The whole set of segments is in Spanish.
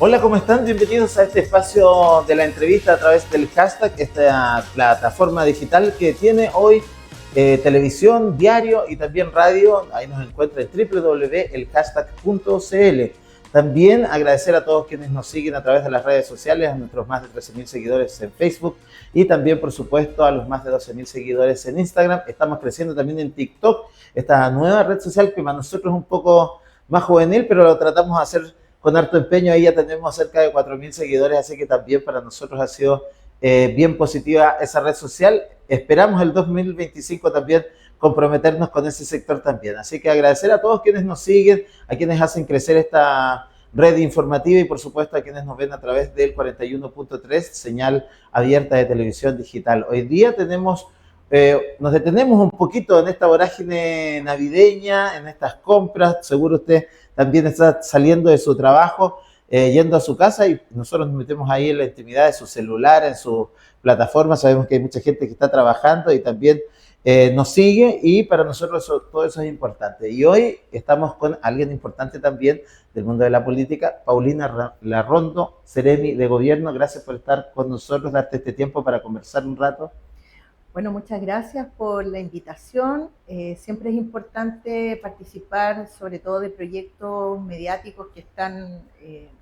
Hola, ¿cómo están? Bienvenidos a este espacio de la entrevista a través del hashtag, esta plataforma digital que tiene hoy televisión, diario y también radio. Ahí nos encuentra en www.elhashtag.cl. También agradecer a todos quienes nos siguen a través de las redes sociales, a nuestros más de 13.000 seguidores en Facebook y también, por supuesto, a los más de 12.000 seguidores en Instagram. Estamos creciendo también en TikTok, esta nueva red social que para nosotros es un poco más juvenil, pero lo tratamos de hacer con harto empeño. Ahí ya tenemos cerca de 4.000 seguidores, así que también para nosotros ha sido bien positiva esa red social. Esperamos el 2025 también comprometernos con ese sector también. Así que agradecer a todos quienes nos siguen, a quienes hacen crecer esta red informativa y por supuesto a quienes nos ven a través del 41.3, señal abierta de televisión digital. Hoy día nos detenemos un poquito en esta vorágine navideña, en estas compras. Seguro usted también está saliendo de su trabajo, yendo a su casa, y nosotros nos metemos ahí en la intimidad de su celular, en su plataforma. Sabemos que hay mucha gente que está trabajando y también nos sigue, y para nosotros todo eso es importante. Y hoy estamos con alguien importante también del mundo de la política, Paulina Larrondo, Seremi de Gobierno. Gracias por estar con nosotros, darte este tiempo para conversar un rato. Bueno, muchas gracias por la invitación. Siempre es importante participar, sobre todo de proyectos mediáticos que están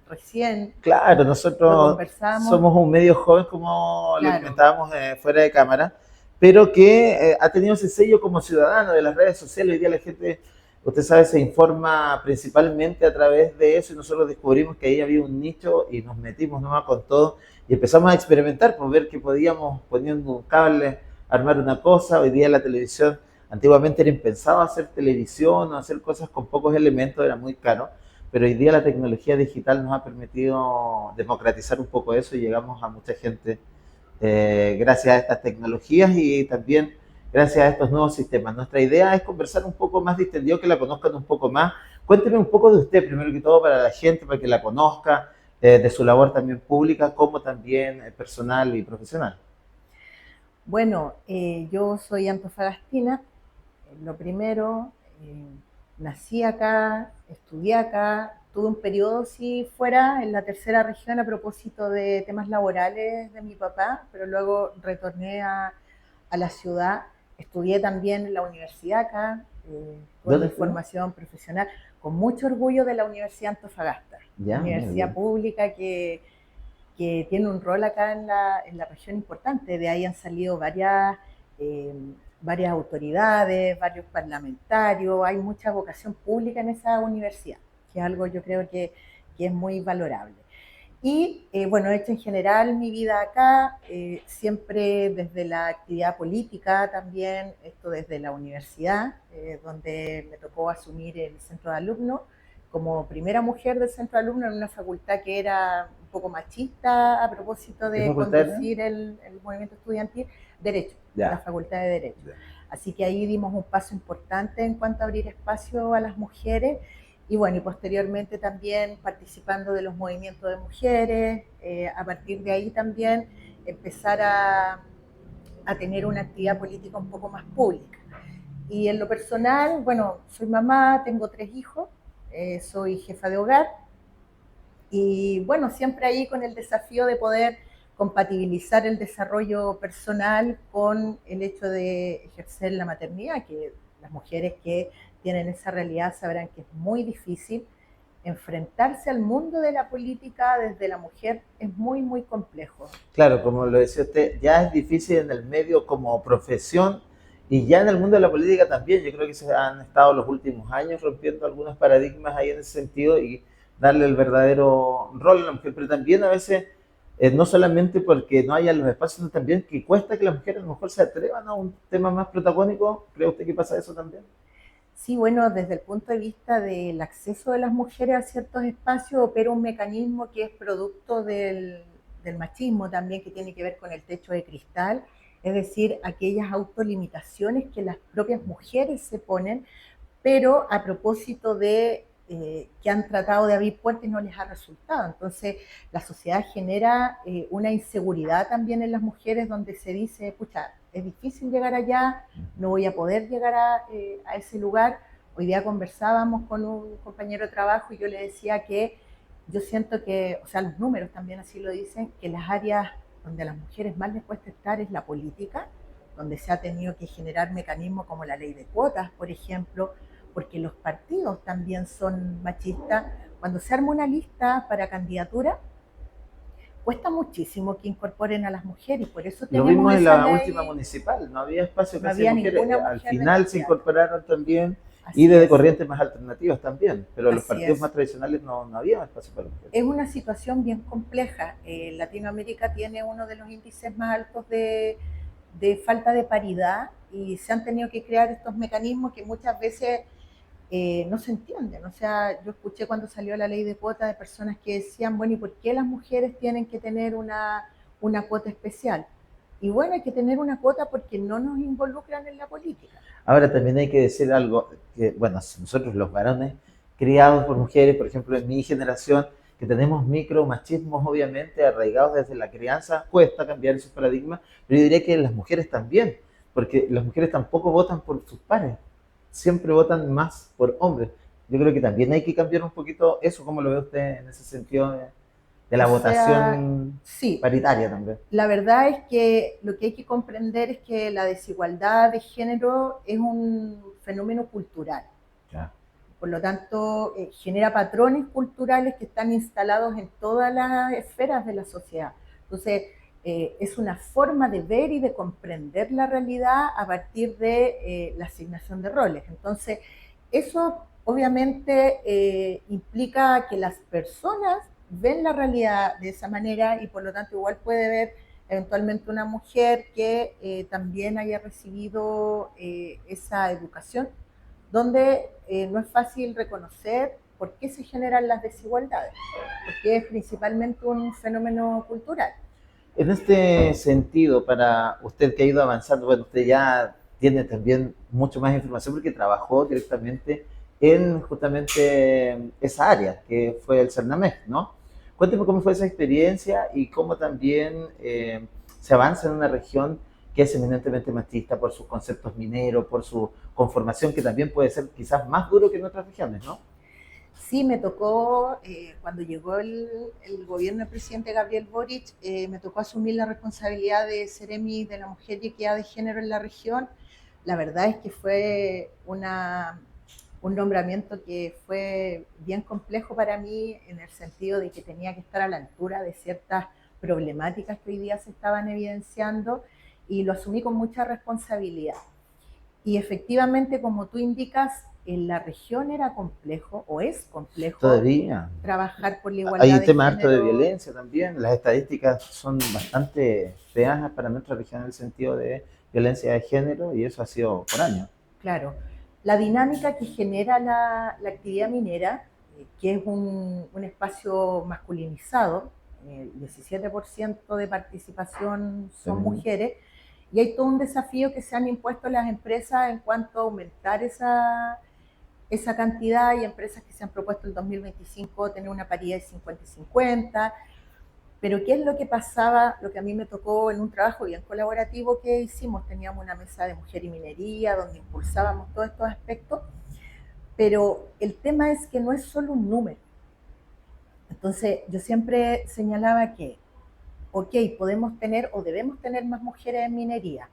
recién. Claro, Lo nosotros conversamos. somos un medio joven, como le Claro, comentábamos fuera de cámara, pero que ha tenido ese sello como ciudadano de las redes sociales. Hoy día la gente, usted sabe, se informa principalmente a través de eso, y nosotros descubrimos que ahí había un nicho y nos metimos nomás con todo y empezamos a experimentar, por ver que podíamos, poniendo un cable, armar una cosa. Hoy día la televisión, antiguamente era impensado hacer televisión o hacer cosas con pocos elementos, era muy caro, pero hoy día la tecnología digital nos ha permitido democratizar un poco eso y llegamos a mucha gente gracias a estas tecnologías y también gracias a estos nuevos sistemas. Nuestra idea es conversar un poco más distendido, que la conozcan un poco más. Cuénteme un poco de usted, primero que todo, para la gente, para que la conozca, de su labor también pública, como también personal y profesional. bueno, yo soy antofagastina. Lo primero, eh, nací acá, estudié acá, tuve un periodo sí fuera en la tercera región a propósito de temas laborales de mi papá, pero luego retorné a la ciudad. Estudié también en la universidad acá, tuve ¿Dónde mi estuvo? formación profesional, con mucho orgullo de la Universidad Antofagasta, Ya, muy universidad bien. pública que tiene un rol acá en la región importante. De ahí han salido eh, varias autoridades, varios parlamentarios. Hay mucha vocación pública en esa universidad, que es algo yo creo que es muy valorable. Y bueno, he hecho en general mi vida acá, siempre desde la actividad política también, esto desde la universidad, donde me tocó asumir el centro de alumnos como primera mujer del centro de alumnos en una facultad que era un poco machista a propósito ¿Qué de facultad era? conducir el movimiento estudiantil. Derecho, la Ya, facultad de Derecho. ya. Así que ahí dimos un paso importante en cuanto a abrir espacio a las mujeres y bueno, y posteriormente también participando de los movimientos de mujeres, a partir de ahí también empezar a tener una actividad política un poco más pública. Y en lo personal, bueno, soy mamá, tengo 3 hijos, soy jefa de hogar y bueno, siempre ahí con el desafío de poder compatibilizar el desarrollo personal con el hecho de ejercer la maternidad, que las mujeres que tienen esa realidad sabrán que es muy difícil. Enfrentarse al mundo de la política desde la mujer es muy, muy complejo. Claro, como lo decía usted, ya es difícil en el medio como profesión, y ya en el mundo de la política también. Yo creo que se han estado los últimos años rompiendo algunos paradigmas ahí en ese sentido y darle el verdadero rol a la mujer, pero también a veces no solamente porque no haya los espacios, sino también que cuesta que las mujeres a lo mejor se atrevan a un tema más protagónico. ¿Cree usted que pasa eso también? Sí, bueno, desde el punto de vista del acceso de las mujeres a ciertos espacios, opera un mecanismo que es producto del machismo también, que tiene que ver con el techo de cristal, es decir, aquellas autolimitaciones que las propias mujeres se ponen, pero a propósito de que han tratado de abrir puertas y no les ha resultado. Entonces, la sociedad genera una inseguridad también en las mujeres donde se dice, pucha, es difícil llegar allá, no voy a poder llegar a ese lugar. Hoy día conversábamos con un compañero de trabajo y yo le decía que yo siento que, o sea, los números también así lo dicen, que las áreas donde a las mujeres más les cuesta estar es la política, donde se ha tenido que generar mecanismos como la ley de cuotas, por ejemplo, porque los partidos también son machistas. Cuando se arma una lista para candidatura, cuesta muchísimo que incorporen a las mujeres y por eso Lo tenemos vimos en esa la última ley, municipal, no había espacio no casi de había mujeres. ninguna Al mujer de final se candidata. incorporaron también y Así de es, corrientes más alternativas también, pero los así partidos es. más tradicionales no había espacio para mujeres. Es una situación bien compleja. Latinoamérica tiene uno de los índices más altos de falta de paridad y se han tenido que crear estos mecanismos que muchas veces no se entienden. O sea, yo escuché cuando salió la ley de cuota de personas que decían, bueno, ¿y por qué las mujeres tienen que tener una cuota especial? Y bueno, hay que tener una cuota porque no nos involucran en la política. Ahora también hay que decir algo, que bueno, nosotros los varones criados por mujeres, por ejemplo en mi generación, que tenemos micromachismos obviamente arraigados desde la crianza, cuesta cambiar esos paradigmas, pero yo diría que las mujeres también, porque las mujeres tampoco votan por sus pares, siempre votan más por hombres. Yo creo que también hay que cambiar un poquito eso, ¿cómo lo ve usted en ese sentido de la O sea, votación sí, paritaria también? la verdad es que lo que hay que comprender es que la desigualdad de género es un fenómeno cultural. Ya. Por lo tanto, genera patrones culturales que están instalados en todas las esferas de la sociedad. Entonces, es una forma de ver y de comprender la realidad a partir de la asignación de roles. Entonces, eso obviamente implica que las personas ven la realidad de esa manera y por lo tanto igual puede ver eventualmente una mujer que también haya recibido esa educación donde no es fácil reconocer por qué se generan las desigualdades, porque es principalmente un fenómeno cultural. En este sentido, para usted que ha ido avanzando, bueno, usted ya tiene también mucho más información porque trabajó directamente en justamente esa área, que fue el CERNAMEC, ¿no? Cuénteme cómo fue esa experiencia y cómo también se avanza en una región que es eminentemente machista por sus conceptos mineros, por su conformación, que también puede ser quizás más duro que en otras regiones, ¿no? Sí, me tocó, cuando llegó el gobierno del presidente Gabriel Boric, me tocó asumir la responsabilidad de Seremi de la Mujer y Equidad de Género en la región. La verdad es que fue un nombramiento que fue bien complejo para mí en el sentido de que tenía que estar a la altura de ciertas problemáticas que hoy día se estaban evidenciando y lo asumí con mucha responsabilidad. Y efectivamente, como tú indicas, en la región era complejo o es complejo Todavía. trabajar por la Hay igualdad un de tema harto de género. violencia también. Las estadísticas son bastante feas para nuestra región en el sentido de violencia de género y eso ha sido por años. Claro, la dinámica que genera la actividad minera, que es un espacio masculinizado, el 17% de participación son Femenino. mujeres, y hay todo un desafío que se han impuesto las empresas en cuanto a aumentar esa cantidad. Hay empresas que se han propuesto el 2025 tener una paridad de 50 y 50, pero ¿qué es lo que pasaba? Lo que a mí me tocó en un trabajo bien colaborativo que hicimos, teníamos una mesa de mujer y minería donde impulsábamos todos estos aspectos, pero el tema es que no es solo un número. Entonces yo siempre señalaba que, ok, podemos tener o debemos tener más mujeres en minería,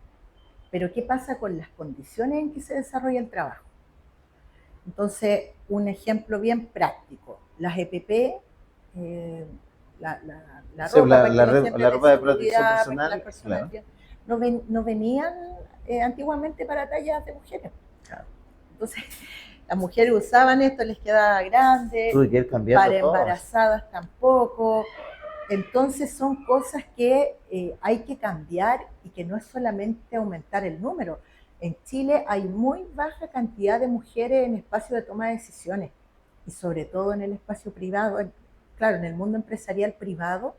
pero ¿qué pasa con las condiciones en que se desarrolla el trabajo? Entonces, un ejemplo bien práctico, las EPP, eh, la Sí, ropa prácticamente la de ropa de protección seguridad para que las personal, personas claro. no venían antiguamente para tallas de mujeres. Claro. Entonces, las mujeres usaban esto, les quedaba grande, Tuve que ir cambiando para todo. embarazadas tampoco. Entonces son cosas que hay que cambiar y que no es solamente aumentar el número. En Chile hay muy baja cantidad de mujeres en espacio de toma de decisiones y sobre todo en el espacio privado. Claro, en el mundo empresarial privado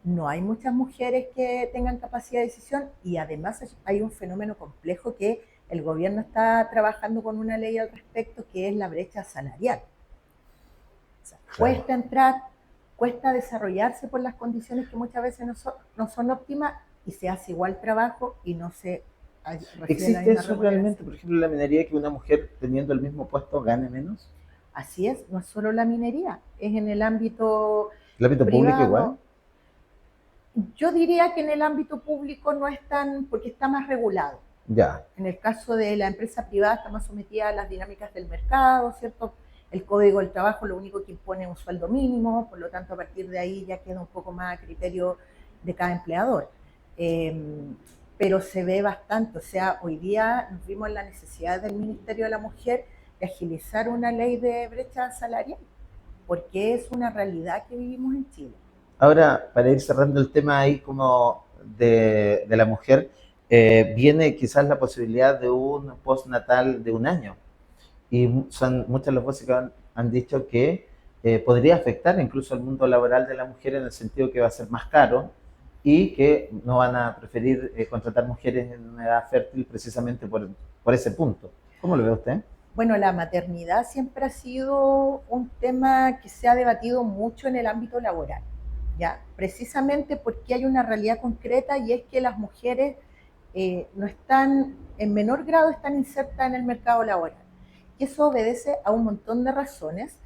no hay muchas mujeres que tengan capacidad de decisión y además hay un fenómeno complejo que el gobierno está trabajando con una ley al respecto que es la brecha salarial. O sea, Claro. cuesta entrar, cuesta desarrollarse por las condiciones que muchas veces no son óptimas y se hace igual trabajo y no se recibe la ¿Existe misma eso realmente, remuneración. por ejemplo, en la minería, que una mujer teniendo el mismo puesto gane menos? Así es, no es solo la minería, es en el ámbito ¿El ámbito público igual? privado. Yo diría que en el ámbito público no es tan, porque está más regulado. Ya, En el caso de la empresa privada está más sometida a las dinámicas del mercado, ¿cierto? El Código del Trabajo lo único que impone es un sueldo mínimo, por lo tanto a partir de ahí ya queda un poco más a criterio de cada empleador. Eh, pero se ve bastante, o sea, hoy día nos vimos en la necesidad del Ministerio de la Mujer de agilizar una ley de brecha salarial, porque es una realidad que vivimos en Chile. ahora, para ir cerrando el tema ahí como de la mujer, viene quizás la posibilidad de un postnatal de un año. Y son muchas las voces que han dicho que podría afectar incluso al mundo laboral de la mujer en el sentido que va a ser más caro y que no van a preferir contratar mujeres en una edad fértil precisamente por ese punto. ¿Cómo lo ve usted? Bueno, la maternidad siempre ha sido un tema que se ha debatido mucho en el ámbito laboral, ¿ya? Precisamente porque hay una realidad concreta y es que las mujeres no están, en menor grado están insertas en el mercado laboral. Y eso obedece a un montón de razones,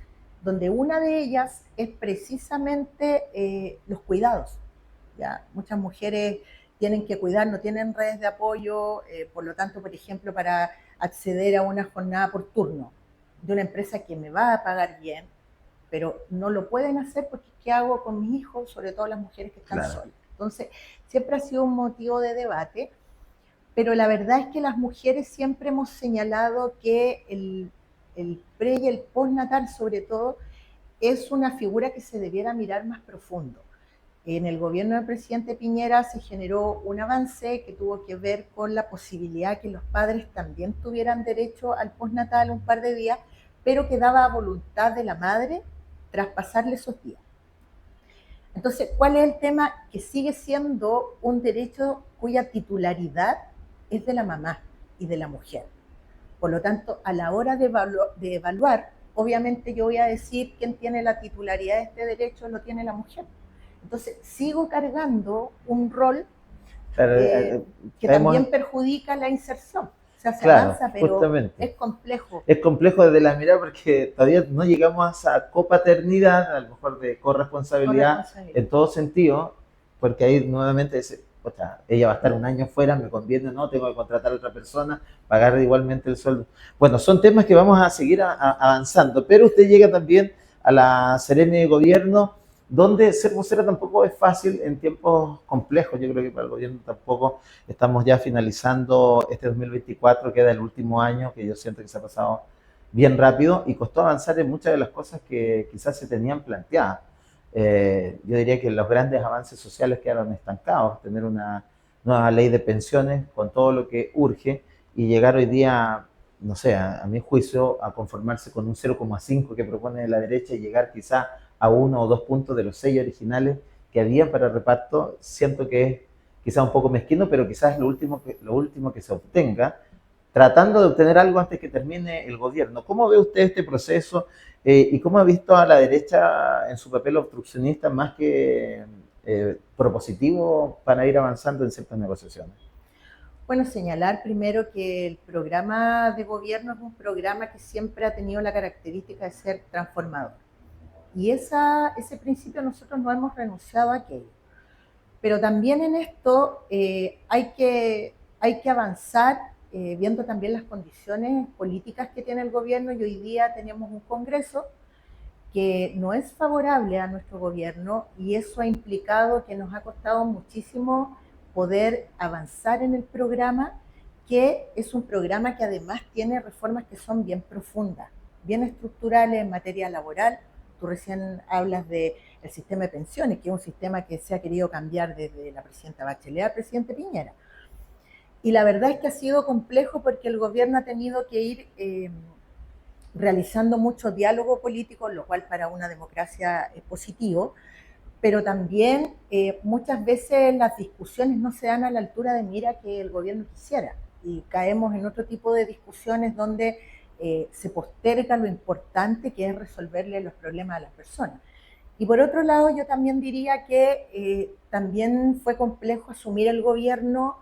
donde una de ellas es precisamente los cuidados. ¿Ya? Muchas mujeres tienen que cuidar, no tienen redes de apoyo, por lo tanto, por ejemplo, para acceder a una jornada por turno de una empresa que me va a pagar bien, pero no lo pueden hacer porque ¿qué hago con mis hijos? Sobre todo las mujeres que están Claro. solas. Entonces, siempre ha sido un motivo de debate, pero la verdad es que las mujeres siempre hemos señalado que el pre y el postnatal, sobre todo, es una figura que se debiera mirar más profundo. En el gobierno del presidente Piñera se generó un avance que tuvo que ver con la posibilidad que los padres también tuvieran derecho al postnatal un par de días, pero que daba a voluntad de la madre traspasarle esos días. Entonces, ¿cuál es el tema? Que sigue siendo un derecho cuya titularidad es de la mamá y de la mujer. Por lo tanto, a la hora de evaluar, obviamente yo voy a decir quién tiene la titularidad de este derecho, lo tiene la mujer. Entonces, sigo cargando un rol Claro, que hemos, también perjudica la inserción. O sea, se claro, avanza, pero justamente. es complejo. Es complejo desde la mirada porque todavía no llegamos a esa copaternidad, a lo mejor de corresponsabilidad en Corresponsabilidad. todo sentido, porque ahí nuevamente dice, o sea, ella va a estar un año fuera, me conviene, no, tengo que contratar a otra persona, pagar igualmente el sueldo. Bueno, son temas que vamos a seguir avanzando, pero usted llega también a la Seremi de Gobierno, donde ser vocera tampoco es fácil en tiempos complejos. Yo creo que para el gobierno tampoco. Estamos ya finalizando este 2024, queda el último año, que yo siento que se ha pasado bien rápido y costó avanzar en muchas de las cosas que quizás se tenían planteadas. Yo diría que los grandes avances sociales quedaron estancados, tener una nueva ley de pensiones con todo lo que urge y llegar hoy día, no sé, a mi juicio, a conformarse con un 0,5 que propone la derecha y llegar quizás a 1 o 2 puntos de los 6 originales que había para reparto, siento que es quizás un poco mezquino, pero quizás lo último que se obtenga, tratando de obtener algo antes que termine el gobierno. ¿Cómo ve usted este proceso y cómo ha visto a la derecha en su papel obstruccionista más que propositivo para ir avanzando en ciertas negociaciones? Bueno, señalar primero que el programa de gobierno es un programa que siempre ha tenido la característica de ser transformador. Y ese principio nosotros no hemos renunciado a aquello. Pero también en esto hay que avanzar viendo también las condiciones políticas que tiene el gobierno y hoy día tenemos un Congreso que no es favorable a nuestro gobierno y eso ha implicado que nos ha costado muchísimo poder avanzar en el programa, que es un programa que además tiene reformas que son bien profundas, bien estructurales en materia laboral. Tú recién hablas del sistema de pensiones, que es un sistema que se ha querido cambiar desde la presidenta Bachelet al presidente Piñera. Y la verdad es que ha sido complejo porque el gobierno ha tenido que ir realizando mucho diálogo político, lo cual para una democracia es positivo, pero también muchas veces las discusiones no se dan a la altura de mira que el gobierno quisiera y caemos en otro tipo de discusiones donde se posterga lo importante que es resolverle los problemas a las personas. Y por otro lado, yo también diría que también fue complejo asumir el gobierno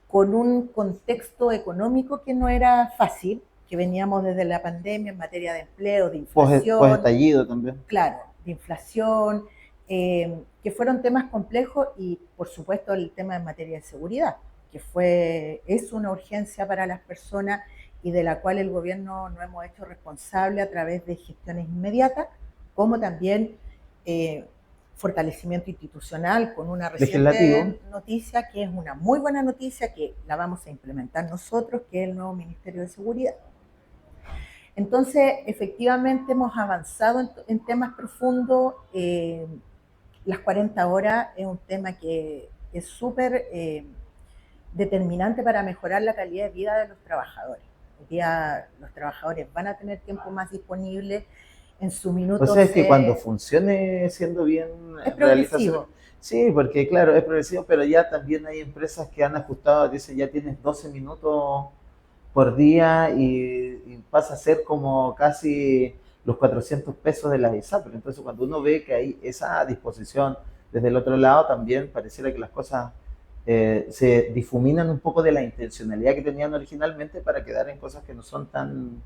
con un contexto económico que no era fácil, que veníamos desde la pandemia en materia de empleo, de Post inflación. estallido también. Claro, de inflación, que fueron temas complejos y por supuesto el tema en materia de seguridad, que es una urgencia para las personas y de la cual el gobierno nos hemos hecho responsable a través de gestiones inmediatas, como también fortalecimiento institucional con una reciente noticia que es una muy buena noticia que la vamos a implementar nosotros, que es el nuevo Ministerio de Seguridad. Entonces, efectivamente hemos avanzado en temas profundos. Las 40 horas es un tema que es súper determinante para mejorar la calidad de vida de los trabajadores. Hoy día los trabajadores van a tener tiempo más disponible en su minuto. O sea, es que cuando funcione siendo bien es progresivo. Sí, porque claro, es progresivo, pero ya también hay empresas que han ajustado, dicen ya tienes 12 minutos por día y pasa a ser como casi los 400 pesos de la ISAPRE. Entonces, cuando uno ve que hay esa disposición desde el otro lado, también pareciera que las cosas se difuminan un poco de la intencionalidad que tenían originalmente para quedar en cosas que no son tan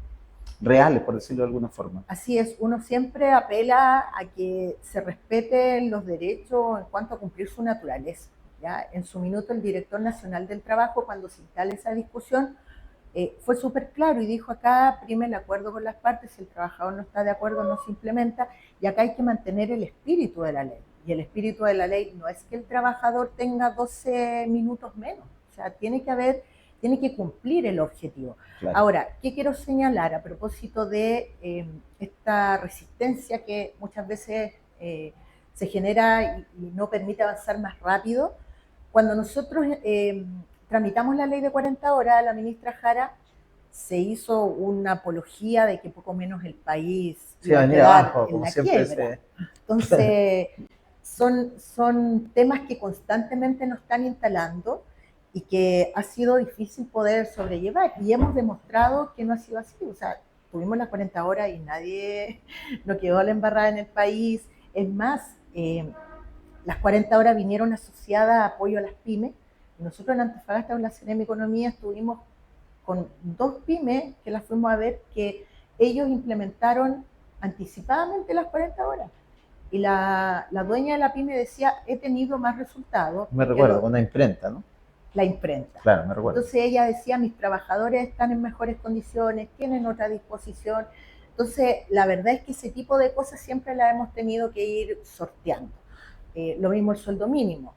reales, por decirlo de alguna forma. Así es, uno siempre apela a que se respeten los derechos en cuanto a cumplir su naturaleza. ¿Ya? En su minuto, el director nacional del trabajo, cuando se instala esa discusión, fue súper claro y dijo acá prima el acuerdo con las partes, si el trabajador no está de acuerdo no se implementa y acá hay que mantener el espíritu de la ley. Y el espíritu de la ley no es que el trabajador tenga 12 minutos menos, o sea, tiene que cumplir el objetivo. Claro. Ahora, ¿qué quiero señalar a propósito de esta resistencia que muchas veces se genera y no permite avanzar más rápido? Cuando nosotros tramitamos la ley de 40 horas, la ministra Jara se hizo una apología de que poco menos el país iba a venir abajo, como siempre quiebra. Entonces, son temas que constantemente nos están instalando y que ha sido difícil poder sobrellevar. Y hemos demostrado que no ha sido así. O sea, tuvimos las 40 horas y nadie no quedó a la embarrada en el país. Es más, las 40 horas vinieron asociadas a apoyo a las pymes. Nosotros en Antofagasta, en la Seremi Economía, estuvimos con 2 pymes que las fuimos a ver, que ellos implementaron anticipadamente las 40 horas. Y la dueña de la pyme decía, he tenido más resultados. Me recuerdo, con la imprenta, ¿no? La imprenta. Claro, me recuerdo. Entonces ella decía, mis trabajadores están en mejores condiciones, tienen otra disposición. Entonces, la verdad es que ese tipo de cosas siempre las hemos tenido que ir sorteando. Lo mismo el sueldo mínimo.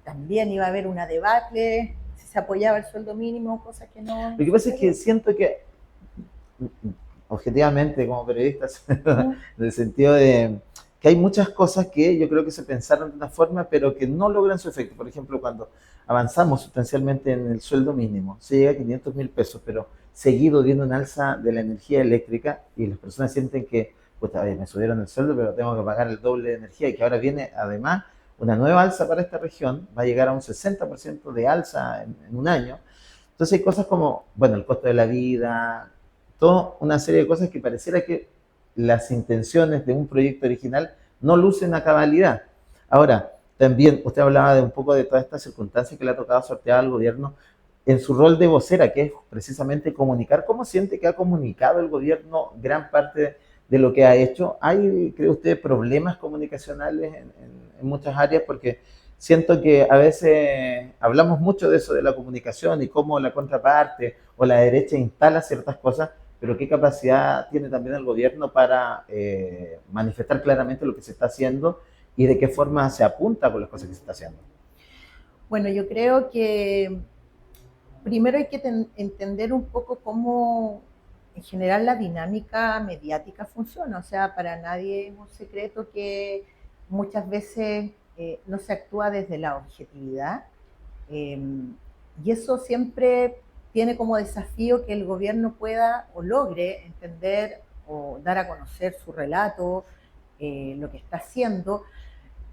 También iba a haber una debacle, si se apoyaba el sueldo mínimo, cosas que no... Lo que pasa es que siento que, objetivamente, como periodistas, en el sentido de que hay muchas cosas que yo creo que se pensaron de una forma, pero que no logran su efecto. Por ejemplo, cuando avanzamos sustancialmente en el sueldo mínimo, se llega a 500.000 pesos, pero seguido viene un alza de la energía eléctrica y las personas sienten que, pues, me subieron el sueldo, pero tengo que pagar el doble de energía, y que ahora viene, además, una nueva alza para esta región, va a llegar a un 60% de alza en un año. Entonces hay cosas como, bueno, el costo de la vida, toda una serie de cosas que pareciera que las intenciones de un proyecto original no lucen a cabalidad. Ahora, también usted hablaba de un poco de todas estas circunstancias que le ha tocado sortear al gobierno en su rol de vocera, que es precisamente comunicar. ¿Cómo siente que ha comunicado el gobierno gran parte de lo que ha hecho? ¿Hay, cree usted, problemas comunicacionales en muchas áreas? Porque siento que a veces hablamos mucho de eso, de la comunicación y cómo la contraparte o la derecha instala ciertas cosas, pero ¿qué capacidad tiene también el gobierno para manifestar claramente lo que se está haciendo y de qué forma se apunta con las cosas que se está haciendo? Bueno, yo creo que primero hay que entender un poco cómo en general la dinámica mediática funciona. O sea, para nadie es un secreto que muchas veces no se actúa desde la objetividad. Y eso siempre tiene como desafío que el gobierno pueda o logre entender o dar a conocer su relato, lo que está haciendo.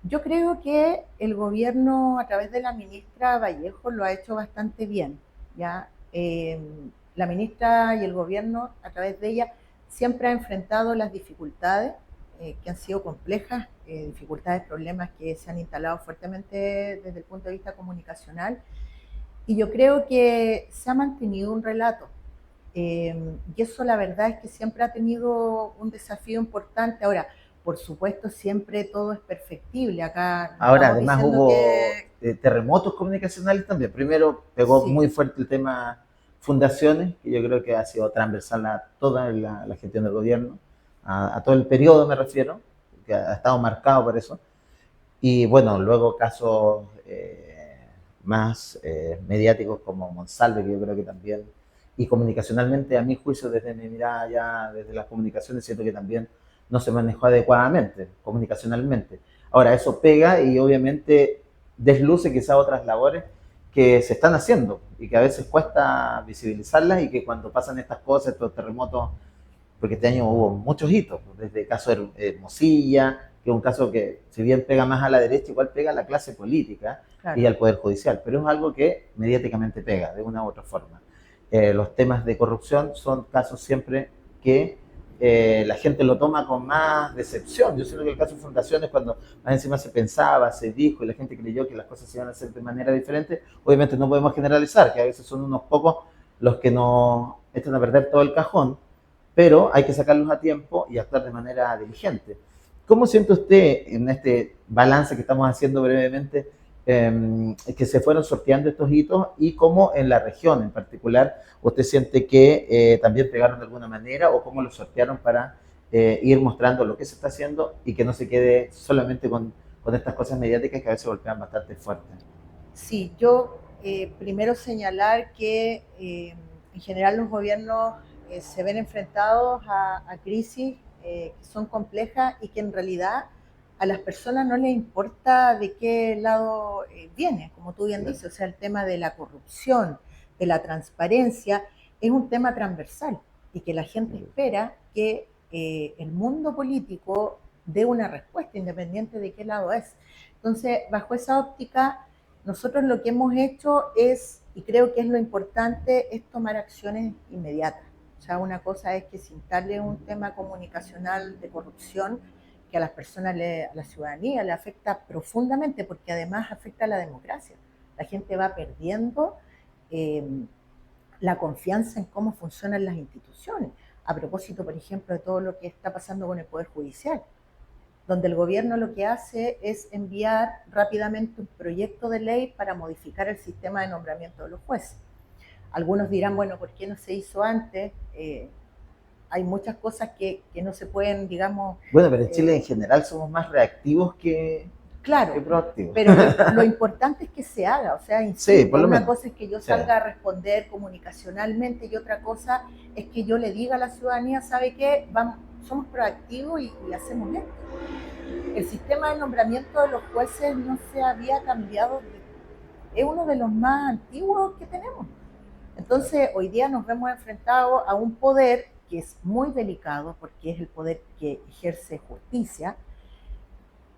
Yo creo que el gobierno, a través de la ministra Vallejo, lo ha hecho bastante bien, ¿ya? La ministra y el gobierno, a través de ella, siempre ha enfrentado las dificultades que han sido complejas, dificultades, problemas que se han instalado fuertemente desde el punto de vista comunicacional. Y yo creo que se ha mantenido un relato. Y eso la verdad es que siempre ha tenido un desafío importante. Ahora, por supuesto, siempre todo es perfectible. Acá no Ahora, estamos además diciendo hubo que terremotos comunicacionales también. Primero pegó sí, muy fuerte el tema fundaciones, que yo creo que ha sido transversal a toda la gestión del gobierno, a todo el periodo me refiero, que ha estado marcado por eso. Y bueno, luego casos más mediáticos como Monsalve, que yo creo que también, y comunicacionalmente, a mi juicio, desde mi mirada ya, desde las comunicaciones, siento que también no se manejó adecuadamente, comunicacionalmente. Ahora, eso pega y obviamente desluce quizá otras labores que se están haciendo y que a veces cuesta visibilizarlas y que cuando pasan estas cosas, estos terremotos, porque este año hubo muchos hitos, desde el caso de Hermosilla, que es un caso que si bien pega más a la derecha, igual pega a la clase política claro. y al Poder Judicial, pero es algo que mediáticamente pega de una u otra forma. Los temas de corrupción son casos siempre que la gente lo toma con más decepción. Yo siento que el caso de Fundaciones, cuando más encima se pensaba, se dijo y la gente creyó que las cosas se iban a hacer de manera diferente, obviamente no podemos generalizar, que a veces son unos pocos los que nos echan a perder todo el cajón, pero hay que sacarlos a tiempo y actuar de manera diligente. ¿Cómo siente usted en este balance que estamos haciendo brevemente que se fueron sorteando estos hitos y cómo en la región en particular usted siente que también pegaron de alguna manera o cómo lo sortearon para ir mostrando lo que se está haciendo y que no se quede solamente con estas cosas mediáticas que a veces golpean bastante fuerte? Sí, yo primero señalar que en general los gobiernos se ven enfrentados a crisis que son complejas y que en realidad a las personas no les importa de qué lado viene, como tú bien dices, o sea, el tema de la corrupción, de la transparencia, es un tema transversal y que la gente espera que el mundo político dé una respuesta independiente de qué lado es. Entonces, bajo esa óptica, nosotros lo que hemos hecho es, y creo que es lo importante, es tomar acciones inmediatas. O sea, una cosa es que se instale un tema comunicacional de corrupción que a las personas, a la ciudadanía le afecta profundamente, porque además afecta a la democracia. La gente va perdiendo eh, la confianza en cómo funcionan las instituciones. A propósito, por ejemplo, de todo lo que está pasando con el Poder Judicial, donde el gobierno lo que hace es enviar rápidamente un proyecto de ley para modificar el sistema de nombramiento de los jueces. Algunos dirán, bueno, ¿por qué no se hizo antes? Hay muchas cosas que no se pueden, digamos... Bueno, pero en Chile en general somos más reactivos que Claro, proactivos. pero lo importante es que se haga, o sea, Sí, insisto, por lo una menos. cosa es que yo Sí. salga a responder comunicacionalmente y otra cosa es que yo le diga a la ciudadanía, ¿sabe qué? Vamos, somos proactivos y hacemos esto. El sistema de nombramiento de los jueces no se había cambiado, es uno de los más antiguos que tenemos. Entonces, hoy día nos vemos enfrentados a un poder que es muy delicado porque es el poder que ejerce justicia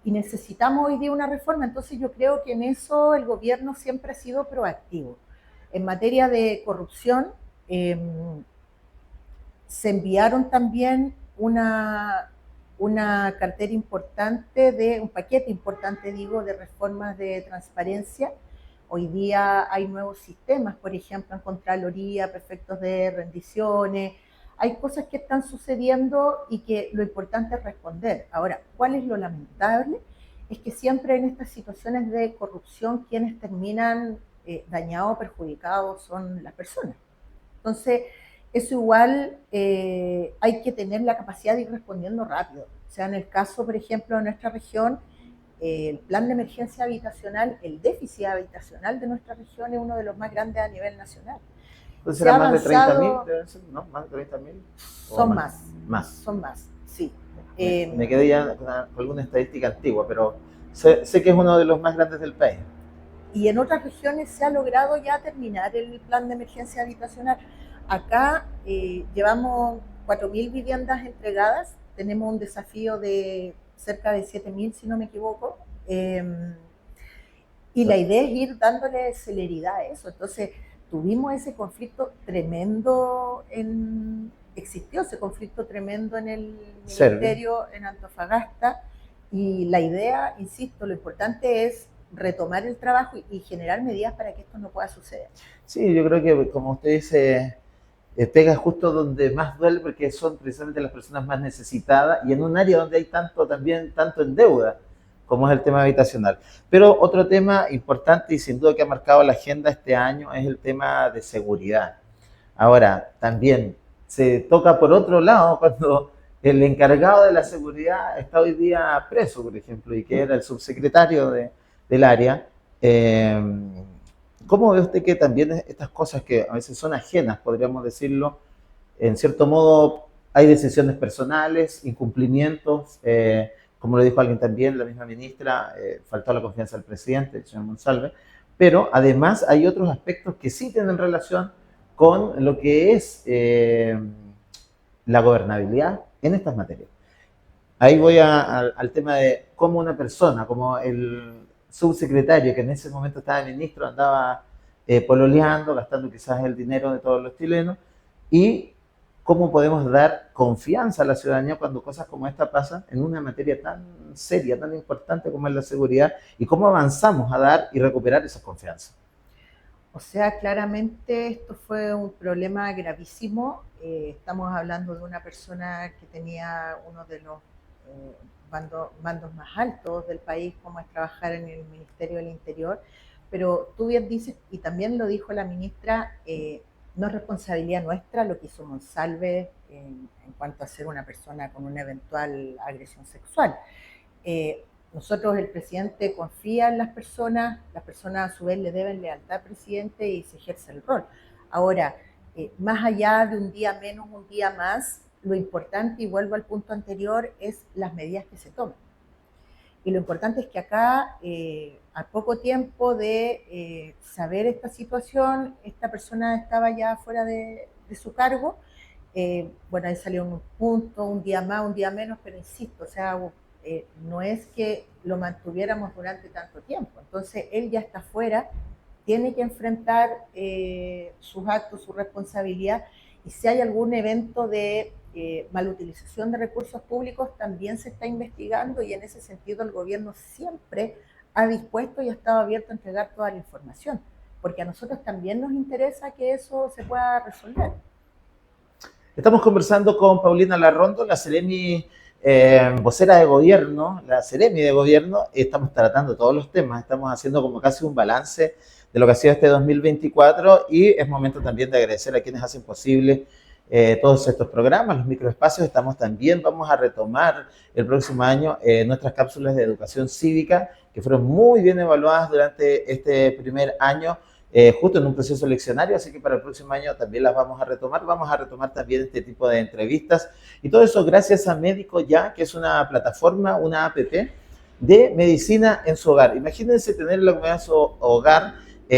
y necesitamos hoy día una reforma. Entonces, yo creo que en eso el gobierno siempre ha sido proactivo. En materia de corrupción, se enviaron también una cartera importante, un paquete importante, digo, de reformas de transparencia. Hoy día hay nuevos sistemas, por ejemplo, en Contraloría, perfectos de rendiciones. Hay cosas que están sucediendo y que lo importante es responder. Ahora, ¿cuál es lo lamentable? Es que siempre en estas situaciones de corrupción quienes terminan dañados o perjudicados son las personas. Entonces, eso igual hay que tener la capacidad de ir respondiendo rápido. O sea, en el caso, por ejemplo, de nuestra región, el plan de emergencia habitacional, el déficit habitacional de nuestra región es uno de los más grandes a nivel nacional. Entonces Se ha era más de 30.000, avanzado, deben ser, ¿no? Más de 30.000 o son más. más, Más. son más, sí. Me quedé ya con alguna estadística antigua, pero sé que es uno de los más grandes del país. Y en otras regiones se ha logrado ya terminar el plan de emergencia habitacional. Acá llevamos 4.000 viviendas entregadas, tenemos un desafío de cerca de 7.000, si no me equivoco, y la idea es ir dándole celeridad a eso. Entonces, tuvimos ese conflicto tremendo, existió ese conflicto tremendo en el ministerio, en Antofagasta, y la idea, insisto, lo importante es retomar el trabajo y generar medidas para que esto no pueda suceder. Sí, yo creo que como usted dice, pega justo donde más duele porque son precisamente las personas más necesitadas y en un área donde hay tanto en deuda como es el tema habitacional. Pero otro tema importante y sin duda que ha marcado la agenda este año es el tema de seguridad. Ahora, también se toca por otro lado cuando el encargado de la seguridad está hoy día preso, por ejemplo, y que era el subsecretario del área. Eh, ¿Cómo ve usted que también estas cosas que a veces son ajenas, podríamos decirlo, en cierto modo hay decisiones personales, incumplimientos, como lo dijo alguien también, la misma ministra, faltó la confianza del presidente, el señor Monsalve, pero además hay otros aspectos que sí tienen relación con lo que es la gobernabilidad en estas materias. Ahí voy al tema de cómo una persona, como el subsecretario que en ese momento estaba ministro, andaba pololeando, gastando quizás el dinero de todos los chilenos, y cómo podemos dar confianza a la ciudadanía cuando cosas como esta pasan en una materia tan seria, tan importante como es la seguridad, y cómo avanzamos a dar y recuperar esa confianza. O sea, claramente esto fue un problema gravísimo. Estamos hablando de una persona que tenía uno de los bandos más altos del país, como es trabajar en el Ministerio del Interior. Pero tú bien dices, y también lo dijo la ministra, no es responsabilidad nuestra lo que hizo Monsalve en cuanto a ser una persona con una eventual agresión sexual. Nosotros, el presidente confía en las personas a su vez le deben lealtad al presidente y se ejerce el rol. Ahora, más allá de un día menos, un día más, lo importante, y vuelvo al punto anterior, es las medidas que se toman. Y lo importante es que acá, a poco tiempo de saber esta situación, esta persona estaba ya fuera de su cargo. Bueno, ahí salió un punto, un día más, un día menos, pero insisto, o sea, no es que lo mantuviéramos durante tanto tiempo. Entonces, él ya está fuera, tiene que enfrentar sus actos, su responsabilidad, y si hay algún evento de malutilización de recursos públicos, también se está investigando, y en ese sentido el gobierno siempre ha dispuesto y ha estado abierto a entregar toda la información, porque a nosotros también nos interesa que eso se pueda resolver. Estamos conversando con Paulina Larrondo, la Seremi vocera de gobierno, la Seremi de gobierno. Estamos tratando todos los temas, estamos haciendo como casi un balance de lo que ha sido este 2024 y es momento también de agradecer a quienes hacen posible todos estos programas, los microespacios. Vamos a retomar el próximo año nuestras cápsulas de educación cívica que fueron muy bien evaluadas durante este primer año, justo en un proceso eleccionario, así que para el próximo año también las vamos a retomar también este tipo de entrevistas, y todo eso gracias a Médico Ya, que es una plataforma, una app de medicina en su hogar. Imagínense tener la comunidad en su hogar,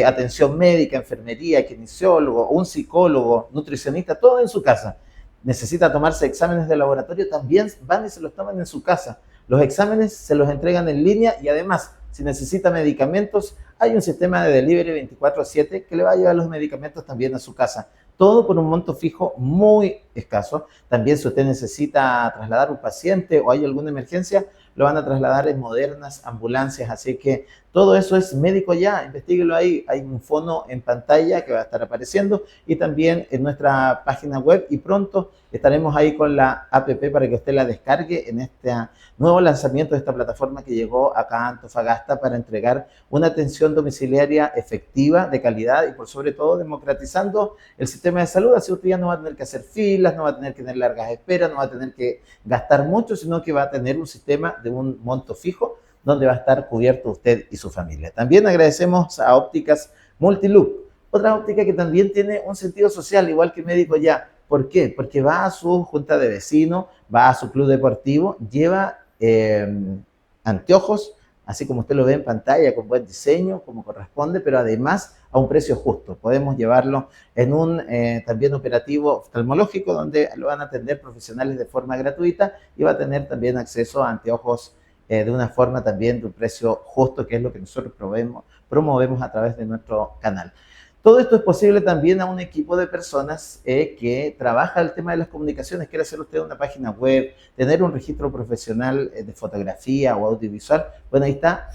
atención médica, enfermería, kinesiólogo, un psicólogo, nutricionista, todo en su casa. Necesita tomarse exámenes de laboratorio, también van y se los toman en su casa. Los exámenes se los entregan en línea y además, si necesita medicamentos, hay un sistema de delivery 24/7 que le va a llevar los medicamentos también a su casa. Todo por un monto fijo muy escaso. También si usted necesita trasladar un paciente o hay alguna emergencia, lo van a trasladar en modernas ambulancias. Así que todo eso es Médico Ya, investíguelo ahí. Hay un fono en pantalla que va a estar apareciendo y también en nuestra página web, y pronto estaremos ahí con la app para que usted la descargue en este nuevo lanzamiento de esta plataforma que llegó acá a Antofagasta para entregar una atención domiciliaria efectiva, de calidad y por sobre todo democratizando el sistema de salud. Así usted ya no va a tener que hacer filas, no va a tener que tener largas esperas, no va a tener que gastar mucho, sino que va a tener un sistema de un monto fijo donde va a estar cubierto usted y su familia. También agradecemos a Ópticas Multilook, otra óptica que también tiene un sentido social, igual que Médico Ya. ¿Por qué? Porque va a su junta de vecinos, va a su club deportivo, lleva anteojos, así como usted lo ve en pantalla, con buen diseño, como corresponde, pero además a un precio justo. Podemos llevarlo en un también operativo oftalmológico donde lo van a atender profesionales de forma gratuita y va a tener también acceso a anteojos de una forma también de un precio justo, que es lo que nosotros promovemos a través de nuestro canal. Todo esto es posible también a un equipo de personas que trabaja el tema de las comunicaciones. Quiere hacer usted una página web, tener un registro profesional de fotografía o audiovisual. Bueno, ahí está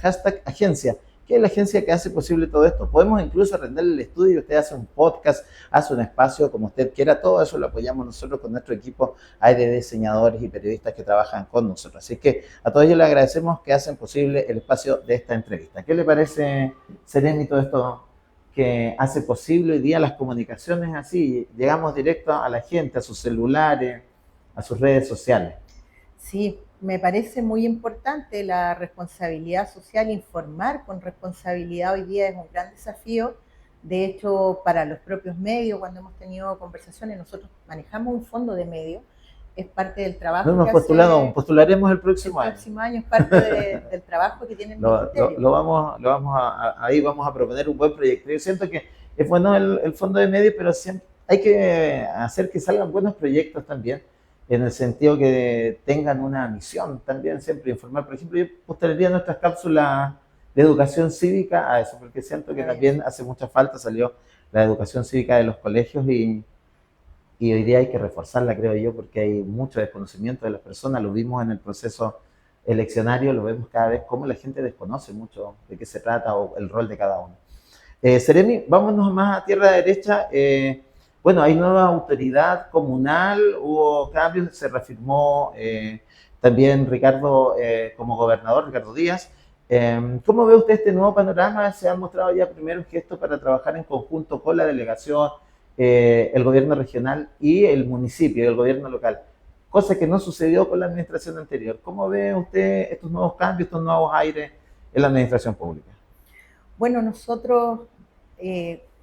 #agencia. que es la agencia que hace posible todo esto. Podemos incluso arrendarle el estudio, usted hace un podcast, hace un espacio como usted quiera, todo eso lo apoyamos nosotros con nuestro equipo. Hay de diseñadores y periodistas que trabajan con nosotros. Así que a todos ellos les agradecemos que hacen posible el espacio de esta entrevista. ¿Qué le parece, Seremi, todo esto que hace posible hoy día las comunicaciones así? Llegamos directo a la gente, a sus celulares, a sus redes sociales. Sí, me parece muy importante la responsabilidad social, informar con responsabilidad hoy día es un gran desafío. De hecho, para los propios medios, cuando hemos tenido conversaciones, nosotros manejamos un fondo de medios, es parte del trabajo No hemos que postulado hace aún, postularemos el el próximo año. próximo año, es parte del trabajo que tiene el ministerio. Ahí vamos a proponer un buen proyecto. Yo siento que es bueno el fondo de medios, pero siempre hay que hacer que salgan buenos proyectos también, en el sentido que tengan una misión también, siempre informar. Por ejemplo, yo postularía nuestras cápsulas de educación cívica a eso, porque siento que también hace mucha falta, salió la educación cívica de los colegios y hoy día hay que reforzarla, creo yo, porque hay mucho desconocimiento de las personas, lo vimos en el proceso eleccionario, lo vemos cada vez cómo la gente desconoce mucho de qué se trata o el rol de cada uno. Seremi, vámonos más a tierra derecha. Bueno, hay nueva autoridad comunal, hubo cambios, se reafirmó también Ricardo como gobernador, Ricardo Díaz. ¿Cómo ve usted este nuevo panorama? Se han mostrado ya primeros gestos para trabajar en conjunto con la delegación, el gobierno regional y el municipio, el gobierno local, cosa que no sucedió con la administración anterior. ¿Cómo ve usted estos nuevos cambios, estos nuevos aires en la administración pública? Bueno, nosotros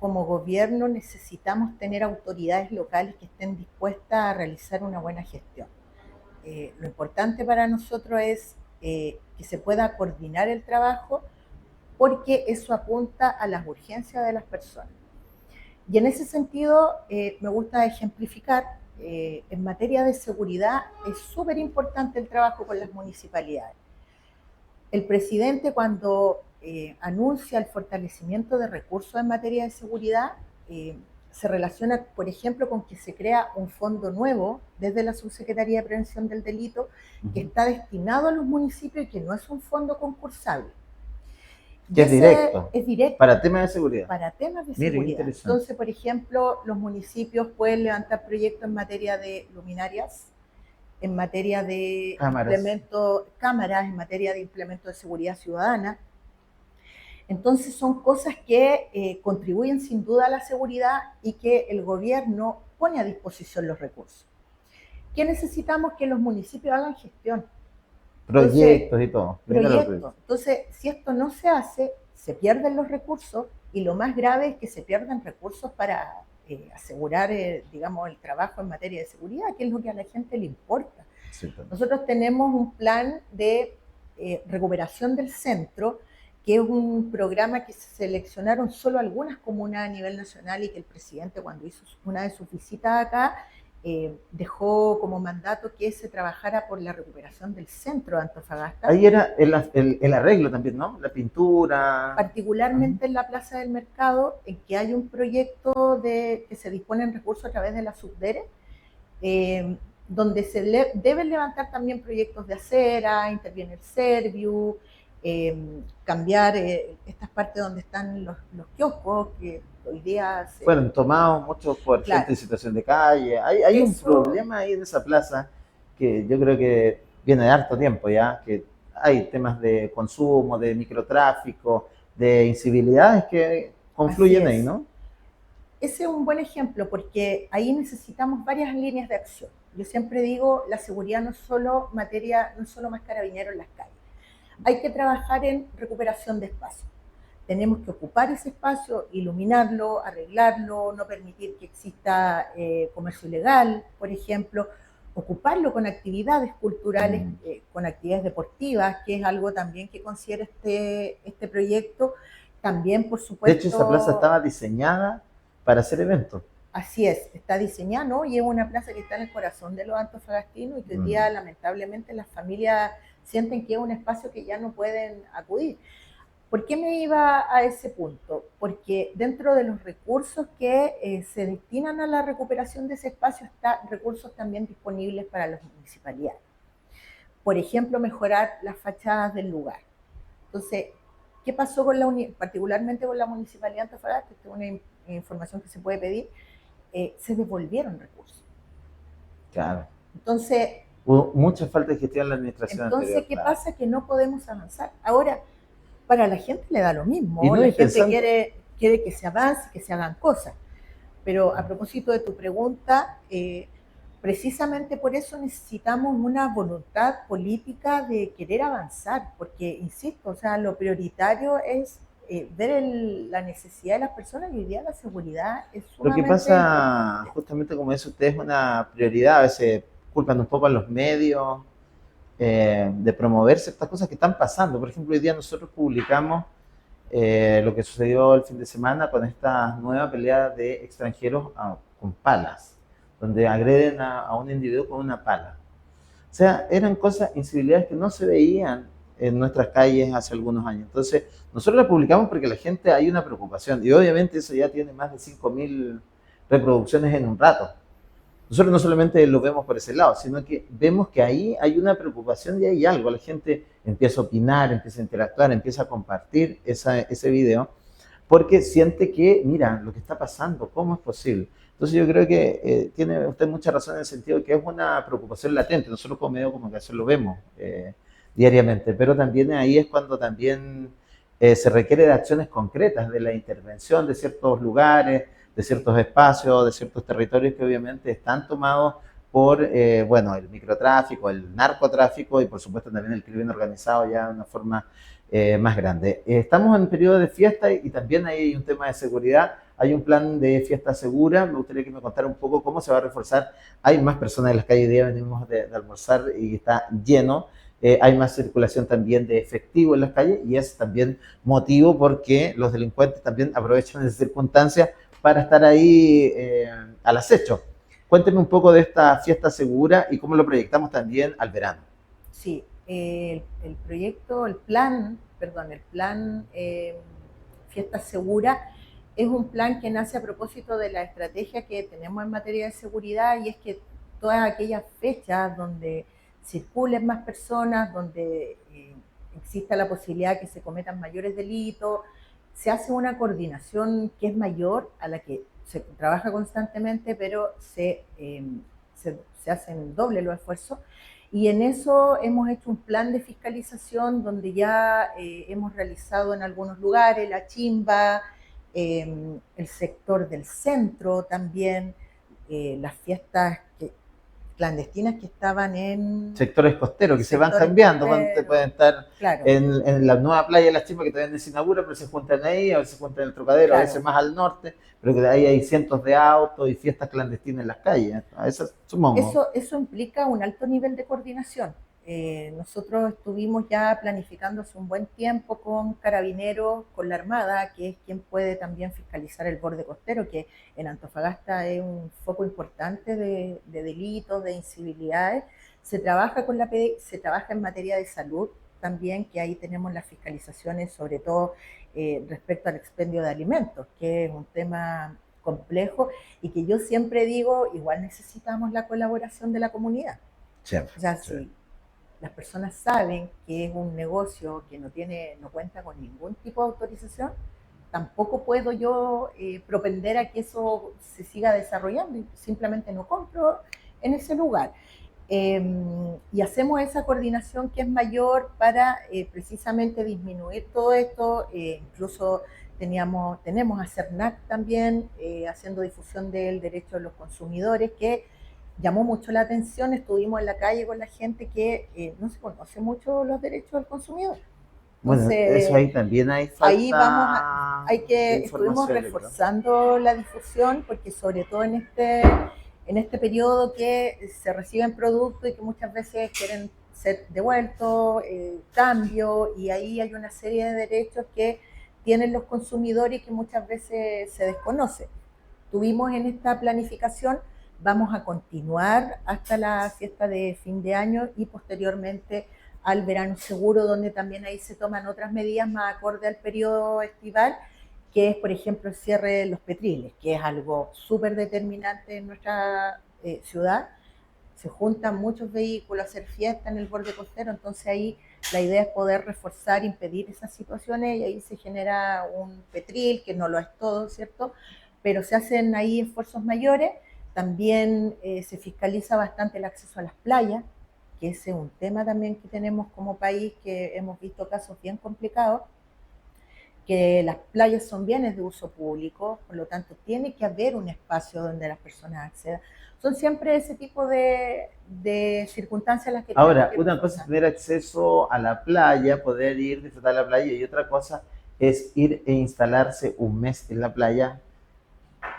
como gobierno necesitamos tener autoridades locales que estén dispuestas a realizar una buena gestión. Lo importante para nosotros es que se pueda coordinar el trabajo porque eso apunta a las urgencias de las personas. Y en ese sentido me gusta ejemplificar, en materia de seguridad es súper importante el trabajo con las municipalidades. El presidente cuando anuncia el fortalecimiento de recursos en materia de seguridad, se relaciona, por ejemplo, con que se crea un fondo nuevo desde la Subsecretaría de Prevención del Delito que está destinado a los municipios y que no es un fondo concursable. Que es directo. Es directo. Para temas de seguridad. Para temas de seguridad. Entonces, por ejemplo, los municipios pueden levantar proyectos en materia de luminarias, en materia de cámaras, en materia de implemento de seguridad ciudadana. Entonces son cosas que contribuyen sin duda a la seguridad y que el gobierno pone a disposición los recursos. ¿Qué necesitamos? Que los municipios hagan gestión. Proyectos y todo. Proyectos. Entonces, si esto no se hace, se pierden los recursos y lo más grave es que se pierdan recursos para asegurar, digamos, el trabajo en materia de seguridad, que es lo que a la gente le importa. Sí, nosotros tenemos un plan de recuperación del centro, que es un programa que se seleccionaron solo algunas comunas a nivel nacional y que el presidente cuando hizo una de sus visitas acá dejó como mandato que se trabajara por la recuperación del centro de Antofagasta. Ahí era el arreglo también, ¿no? La pintura. Particularmente en la Plaza del Mercado, en que hay un proyecto que se disponen recursos a través de la Subdere, donde se deben levantar también proyectos de acera, interviene el Serviu, cambiar estas partes donde están los kioscos, que hoy día fueron tomados muchos por gente en situación de calle. Hay un problema ahí en esa plaza que yo creo que viene de harto tiempo ya, que hay temas de consumo, de microtráfico, de incivilidades que confluyen ahí, ¿no? Ese es un buen ejemplo porque ahí necesitamos varias líneas de acción. Yo siempre digo, la seguridad no es solo materia, no es solo más carabineros en las calles. Hay que trabajar en recuperación de espacio. Tenemos que ocupar ese espacio, iluminarlo, arreglarlo, no permitir que exista comercio ilegal, por ejemplo, ocuparlo con actividades culturales, con actividades deportivas, que es algo también que considera este proyecto. También, por supuesto... De hecho, esa plaza estaba diseñada para hacer eventos. Así es, está diseñada, ¿no? Y es una plaza que está en el corazón de los antofagastinos y que hoy día, lamentablemente, las familias sienten que es un espacio que ya no pueden acudir. ¿Por qué me iba a ese punto? Porque dentro de los recursos que se destinan a la recuperación de ese espacio están recursos también disponibles para las municipalidades. Por ejemplo, mejorar las fachadas del lugar. Entonces, ¿Qué pasó con particularmente con la Municipalidad de Antofagasta? Esta es una información que se puede pedir. Se devolvieron recursos. Claro. Entonces, Hubo mucha falta de gestión en la administración anterior. ¿qué Claro. pasa? Que no podemos avanzar. Ahora, para la gente le da lo mismo. Y no, la y gente pensando... quiere que se avance, que se hagan cosas. Pero a propósito de tu pregunta, precisamente por eso necesitamos una voluntad política de querer avanzar, porque, insisto, o sea, lo prioritario es ver la necesidad de las personas y hoy día la seguridad es Lo que sumamente pasa, importante. justamente como dice usted, es una prioridad. A veces culpan un poco a los medios de promover ciertas cosas que están pasando. Por ejemplo, hoy día nosotros publicamos lo que sucedió el fin de semana con esta nueva pelea de extranjeros con palas, donde agreden a un individuo con una pala. O sea, eran cosas, incivilidades que no se veían en nuestras calles hace algunos años. Entonces, nosotros la publicamos porque la gente hay una preocupación y obviamente eso ya tiene más de 5.000 reproducciones en un rato. Nosotros no solamente lo vemos por ese lado, sino que vemos que ahí hay una preocupación y hay algo. La gente empieza a opinar, empieza a interactuar, empieza a compartir ese video, porque siente que, mira, lo que está pasando, ¿cómo es posible? Entonces yo creo que tiene usted mucha razón en el sentido de que es una preocupación latente. Nosotros como medio de comunicación lo vemos diariamente, pero también ahí es cuando también se requiere de acciones concretas, de la intervención de ciertos lugares, de ciertos espacios, de ciertos territorios que obviamente están tomados por, bueno, el microtráfico, el narcotráfico y por supuesto también el crimen organizado ya de una forma más grande. Estamos en un periodo de fiesta y también hay un tema de seguridad. Hay un plan de fiesta segura. Me gustaría que me contara un poco cómo se va a reforzar. Hay más personas en las calles, hoy día venimos de almorzar y está lleno. Hay más circulación también de efectivo en las calles y es también motivo porque los delincuentes también aprovechan esas circunstancias para estar ahí al acecho. Cuénteme un poco de esta fiesta segura y cómo lo proyectamos también al verano. Sí, el proyecto, el plan Fiesta Segura es un plan que nace a propósito de la estrategia que tenemos en materia de seguridad y es que todas aquellas fechas donde circulen más personas, donde exista la posibilidad de que se cometan mayores delitos, se hace una coordinación que es mayor a la que se trabaja constantemente, pero se hacen doble los esfuerzos. Y en eso hemos hecho un plan de fiscalización donde ya hemos realizado en algunos lugares la chimba, el sector del centro también, las fiestas clandestinas que estaban en sectores costeros que se van cambiando, pueden estar claro, en la nueva playa de las Chimas que todavía no se inaugura, pero se juntan ahí, a veces se juntan en el Trocadero, claro, a veces más al norte, pero que de ahí hay cientos de autos y fiestas clandestinas en las calles. A eso supongo. Eso implica un alto nivel de coordinación. Nosotros estuvimos ya planificando hace un buen tiempo con Carabineros, con la Armada, que es quien puede también fiscalizar el borde costero, que en Antofagasta es un foco importante de delitos, de incivilidades. Se trabaja con la PDI, se trabaja en materia de salud también, que ahí tenemos las fiscalizaciones, sobre todo respecto al expendio de alimentos, que es un tema complejo y que yo siempre digo, igual necesitamos la colaboración de la comunidad. Siempre, O sea, siempre. si las personas saben que es un negocio que no cuenta con ningún tipo de autorización, tampoco puedo yo propender a que eso se siga desarrollando y simplemente no compro en ese lugar. Y hacemos esa coordinación que es mayor para precisamente disminuir todo esto, incluso tenemos a CERNAC también haciendo difusión del derecho de los consumidores, que llamó mucho la atención. Estuvimos en la calle con la gente que no se conoce mucho los derechos del consumidor. Bueno, Entonces, eso ahí también hay ahí falta de estuvimos información, yo creo. reforzando la difusión, porque sobre todo en este periodo que se reciben productos y que muchas veces quieren ser devueltos, cambio, y ahí hay una serie de derechos que tienen los consumidores y que muchas veces se desconoce. Tuvimos en esta planificación, vamos a continuar hasta la fiesta de fin de año y posteriormente al verano seguro, donde también ahí se toman otras medidas más acorde al periodo estival, que es, por ejemplo, el cierre de los petriles, que es algo súper determinante en nuestra ciudad. Se juntan muchos vehículos a hacer fiesta en el borde costero, entonces ahí La idea es poder reforzar, impedir esas situaciones y ahí se genera un petril, que no lo es todo, ¿cierto? Pero se hacen ahí esfuerzos mayores. También se fiscaliza bastante el acceso a las playas, que ese es un tema también que tenemos como país, que hemos visto casos bien complicados, que las playas son bienes de uso público, por lo tanto tiene que haber un espacio donde las personas accedan. Son siempre ese tipo de circunstancias las que tenemos Ahora, que una cosa es reforzar. tener acceso a la playa, poder ir, disfrutar de la playa, y otra cosa es ir e instalarse un mes en la playa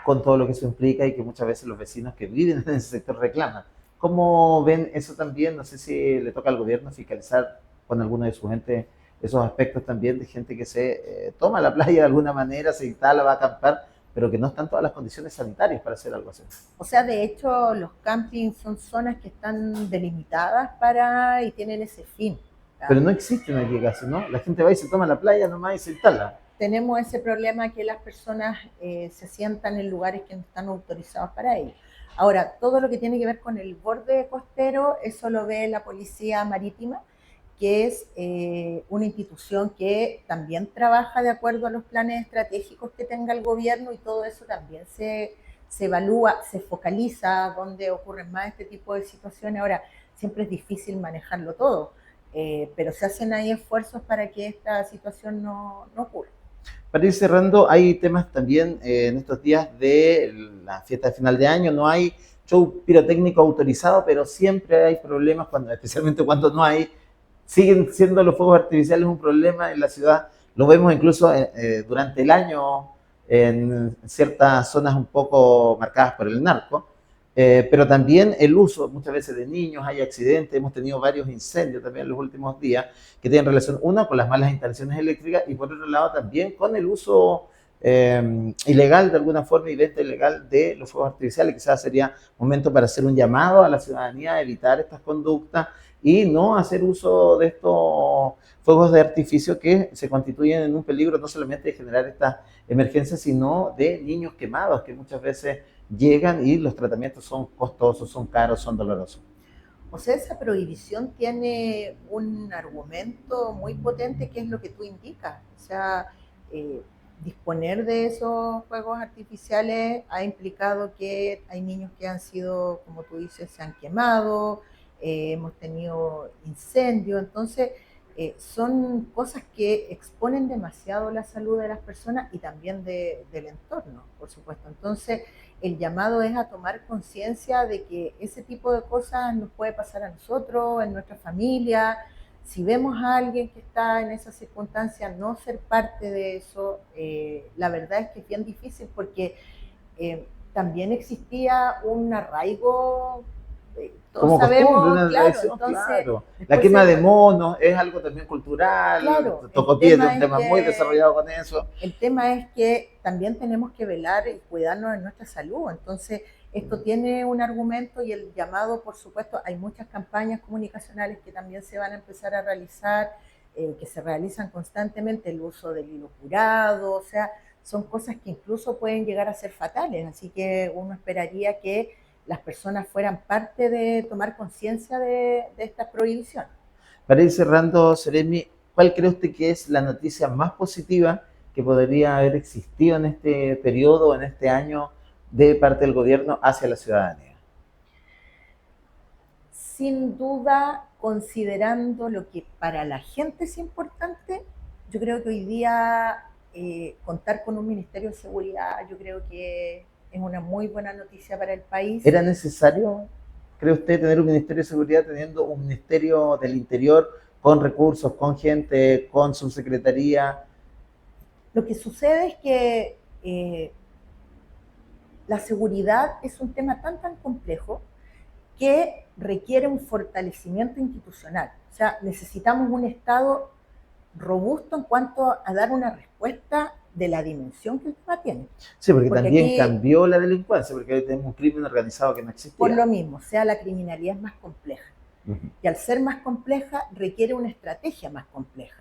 con todo lo que eso implica y que muchas veces los vecinos que viven en ese sector reclaman. ¿Cómo ven eso también? No sé si le toca al gobierno fiscalizar con alguno de su gente esos aspectos también de gente que se toma la playa de alguna manera, se instala, va a acampar, pero que no están todas las condiciones sanitarias para hacer algo así. O sea, de hecho, los campings son zonas que están delimitadas para y tienen ese fin. Pero ¿Ya? no existen aquí casi, ¿no? La gente va y se toma la playa nomás y se instala. Tenemos ese problema que las personas se sientan en lugares que no están autorizados para ello. Ahora, todo lo que tiene que ver con el borde costero, eso lo ve la Policía Marítima, que es una institución que también trabaja de acuerdo a los planes estratégicos que tenga el gobierno y todo eso también se evalúa, se focaliza donde ocurren más este tipo de situaciones. Ahora, siempre es difícil manejarlo todo, pero se hacen ahí esfuerzos para que esta situación no ocurra. Para ir cerrando, hay temas también en estos días de la fiesta de final de año, no hay show pirotécnico autorizado, pero siempre hay problemas, cuando, especialmente cuando no hay, siguen siendo los fuegos artificiales un problema en la ciudad, lo vemos incluso durante el año en ciertas zonas un poco marcadas por el narco, pero también el uso muchas veces de niños, hay accidentes, hemos tenido varios incendios también en los últimos días que tienen relación, una, con las malas instalaciones eléctricas y por otro lado también con el uso ilegal de alguna forma y venta ilegal de los fuegos artificiales. Quizás sería momento para hacer un llamado a la ciudadanía a evitar estas conductas y no hacer uso de estos fuegos de artificio que se constituyen en un peligro no solamente de generar estas emergencias, sino de niños quemados que muchas veces llegan y los tratamientos son costosos, son caros, son dolorosos. O sea, esa prohibición tiene un argumento muy potente que es lo que tú indicas. O sea, eh, disponer de esos fuegos artificiales ha implicado que hay niños que han sido, como tú dices, se han quemado, hemos tenido incendios, entonces son cosas que exponen demasiado la salud de las personas y también del entorno, por supuesto. Entonces, el llamado es a tomar conciencia de que ese tipo de cosas nos puede pasar a nosotros, en nuestra familia. Si vemos a alguien que está en esa circunstancia, no ser parte de eso, la verdad es que es bien difícil porque también existía un arraigo, todos Como costumbre, sabemos, una claro, tradición, entonces claro. La después quema se, de monos es algo también cultural, claro, Tocopilla es un tema muy desarrollado con eso. el tema es que también tenemos que velar y cuidarnos de nuestra salud. Entonces, esto tiene un argumento y el llamado, por supuesto, hay muchas campañas comunicacionales que también se van a empezar a realizar, que se realizan constantemente, el uso del hilo curado, o sea, son cosas que incluso pueden llegar a ser fatales. Así que uno esperaría que las personas fueran parte de tomar conciencia de estas prohibiciones. Para ir cerrando, Seremi, ¿cuál cree usted que es la noticia más positiva que podría haber existido en este periodo, en este año, de parte del gobierno hacia la ciudadanía? Sin duda, considerando lo que para la gente es importante, yo creo que hoy día contar con un Ministerio de Seguridad, yo creo que es una muy buena noticia para el país. ¿Era necesario, cree usted, tener un Ministerio de Seguridad teniendo un Ministerio del Interior con recursos, con gente, con subsecretaría? Lo que sucede es que la seguridad es un tema tan complejo que requiere un fortalecimiento institucional. O sea, necesitamos un Estado robusto en cuanto a dar una respuesta de la dimensión que el tema tiene. Sí, porque Porque también aquí, cambió la delincuencia, porque hoy tenemos un crimen organizado que no por existía. lo mismo, o sea, la criminalidad es más compleja. Uh -huh. Y al ser más compleja, requiere una estrategia más compleja.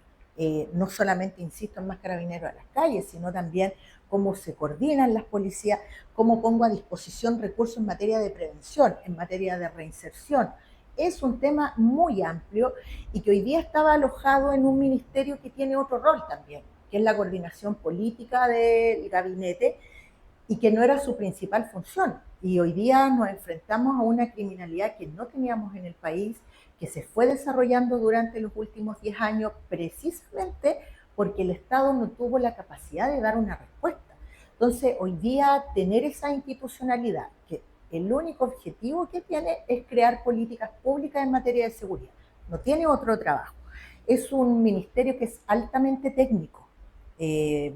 No solamente, insisto, en más carabineros a las calles, sino también cómo se coordinan las policías, cómo pongo a disposición recursos en materia de prevención, en materia de reinserción, es un tema muy amplio y que hoy día estaba alojado en un ministerio que tiene otro rol también, que es la coordinación política del gabinete y que no era su principal función. Y hoy día nos enfrentamos a una criminalidad que no teníamos en el país, que se fue desarrollando durante los últimos 10 años precisamente porque el Estado no tuvo la capacidad de dar una respuesta. Entonces, hoy día tener esa institucionalidad, que el único objetivo que tiene es crear políticas públicas en materia de seguridad, no tiene otro trabajo. Es un ministerio que es altamente técnico,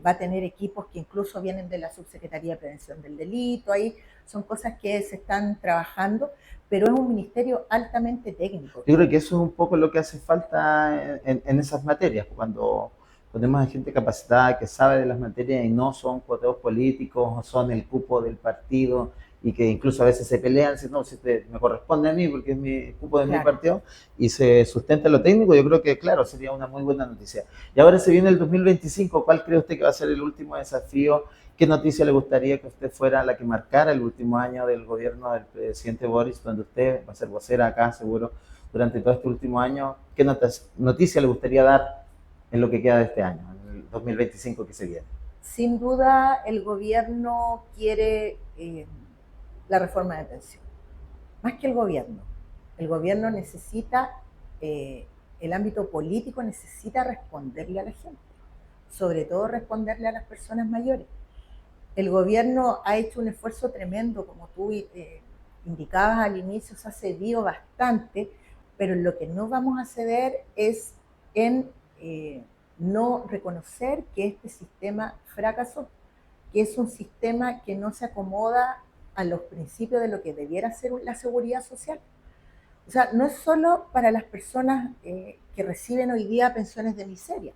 va a tener equipos que incluso vienen de la Subsecretaría de Prevención del Delito, ahí son cosas que se están trabajando, pero es un ministerio altamente técnico. Yo creo que eso es un poco lo que hace falta en esas materias, cuando ponemos a gente capacitada que sabe de las materias y no son cuoteos políticos o son el cupo del partido y que incluso a veces se pelean, si no, si me corresponde a mí porque es mi cupo de mi partido y se sustenta lo técnico, yo creo que claro, sería una muy buena noticia. Y ahora se viene el 2025, ¿cuál cree usted que va a ser el último desafío? ¿Qué noticia le gustaría que usted fuera la que marcara el último año del gobierno del presidente Boris, donde usted va a ser vocera acá seguro durante todo este último año? ¿Qué noticia le gustaría dar en lo que queda de este año, en el 2025 que se viene? Sin duda, el gobierno quiere la reforma de pensión. Más que el gobierno necesita, el ámbito político necesita responderle a la gente, sobre todo responderle a las personas mayores. El gobierno ha hecho un esfuerzo tremendo, como tú indicabas al inicio, se ha cedido bastante, pero lo que no vamos a ceder es en no reconocer que este sistema fracasó, que es un sistema que no se acomoda a los principios de lo que debiera ser la seguridad social. O sea, no es solo para las personas que reciben hoy día pensiones de miseria.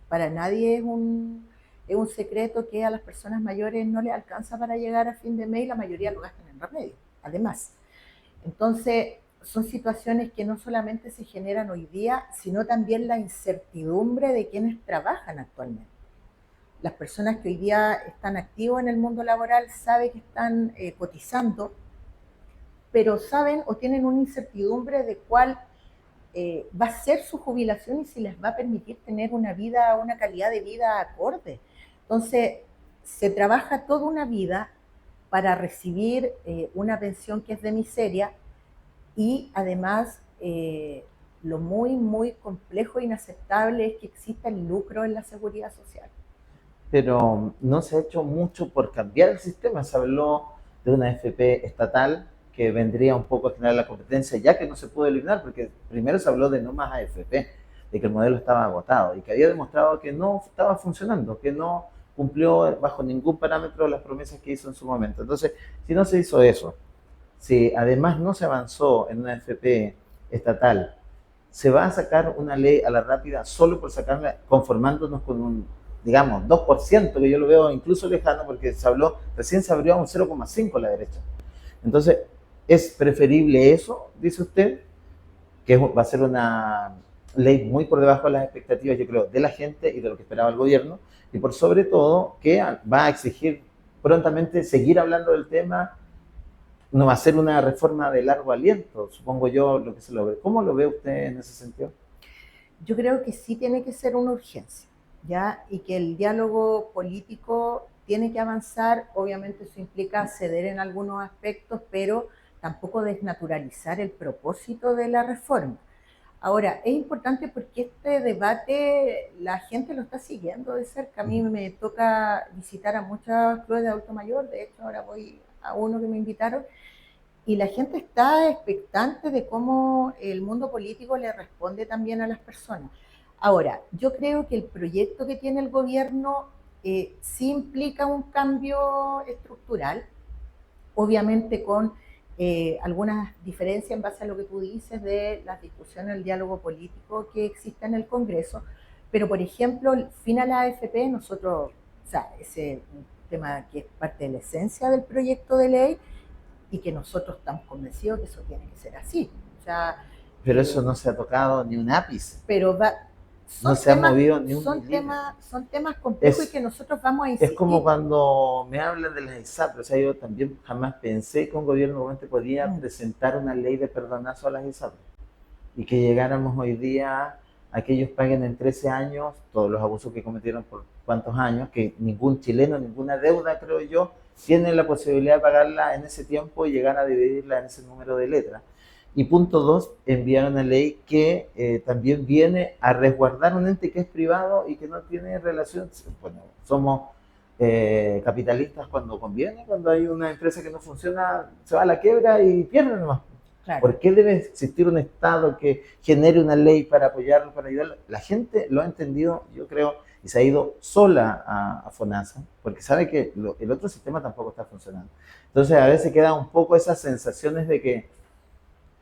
Para nadie es un secreto que a las personas mayores no les alcanza para llegar a fin de mes y la mayoría lo gastan en remedios, además. Entonces, son situaciones que no solamente se generan hoy día, sino también la incertidumbre de quienes trabajan actualmente. Las personas que hoy día están activos en el mundo laboral saben que están cotizando, pero saben o tienen una incertidumbre de cuál va a ser su jubilación y si les va a permitir tener una vida, una calidad de vida acorde. Entonces, se trabaja toda una vida para recibir una pensión que es de miseria y además lo muy, muy complejo e inaceptable es que exista el lucro en la seguridad social. Pero no se ha hecho mucho por cambiar el sistema. Se habló de una AFP estatal que vendría un poco a generar la competencia, ya que no se pudo eliminar, porque primero se habló de no más AFP, de que el modelo estaba agotado y que había demostrado que no estaba funcionando, que no cumplió bajo ningún parámetro las promesas que hizo en su momento. Entonces, si no se hizo eso, si además no se avanzó en una AFP estatal, se va a sacar una ley a la rápida solo por sacarla, conformándonos con un, digamos, 2%, que yo lo veo incluso lejano, porque se habló, recién se abrió a un 0,5 la derecha. Entonces, ¿es preferible eso, dice usted, que va a ser una ley muy por debajo de las expectativas, yo creo, de la gente y de lo que esperaba el gobierno, y por sobre todo que va a exigir prontamente seguir hablando del tema, no va a ser una reforma de largo aliento, supongo yo, lo que se lo ve. ¿Cómo lo ve usted en ese sentido? Yo creo que sí tiene que ser una urgencia, ¿ya? Y que el diálogo político tiene que avanzar, obviamente eso implica ceder en algunos aspectos, pero tampoco desnaturalizar el propósito de la reforma. Ahora, es importante porque este debate la gente lo está siguiendo de cerca. A mí me toca visitar a muchos clubes de adulto mayor, de hecho ahora voy a uno que me invitaron, y la gente está expectante de cómo el mundo político le responde también a las personas. Ahora, yo creo que el proyecto que tiene el gobierno sí implica un cambio estructural, obviamente con algunas diferencias en base a lo que tú dices de las discusiones, el diálogo político que existe en el Congreso, pero por ejemplo, el fin a la AFP, nosotros, o sea, ese es un tema que es parte de la esencia del proyecto de ley y que nosotros estamos convencidos que eso tiene que ser así. O sea, Pero eso no se ha tocado ni un ápice. pero va, no se ha movido ni un milímetro. Son temas complejos y que nosotros vamos a insistir. Es como cuando me hablan de las ISAPRE, o sea, yo también jamás pensé que un gobierno nuevamente podía presentar una ley de perdonazo a las ISAPRE y que llegáramos hoy día a que ellos paguen en 13 años todos los abusos que cometieron por cuántos años, que ningún chileno, ninguna deuda, creo yo, tiene la posibilidad de pagarla en ese tiempo y llegar a dividirla en ese número de letras. Y punto dos, enviar una ley que también viene a resguardar un ente que es privado y que no tiene relación. Bueno, somos capitalistas cuando conviene, cuando hay una empresa que no funciona, se va a la quiebra y pierde nomás. Claro. ¿Por qué debe existir un Estado que genere una ley para apoyarlo, para ayudarlo? La gente lo ha entendido, yo creo, y se ha ido sola a FONASA, porque sabe que el otro sistema tampoco está funcionando. Entonces a veces quedan un poco esas sensaciones de que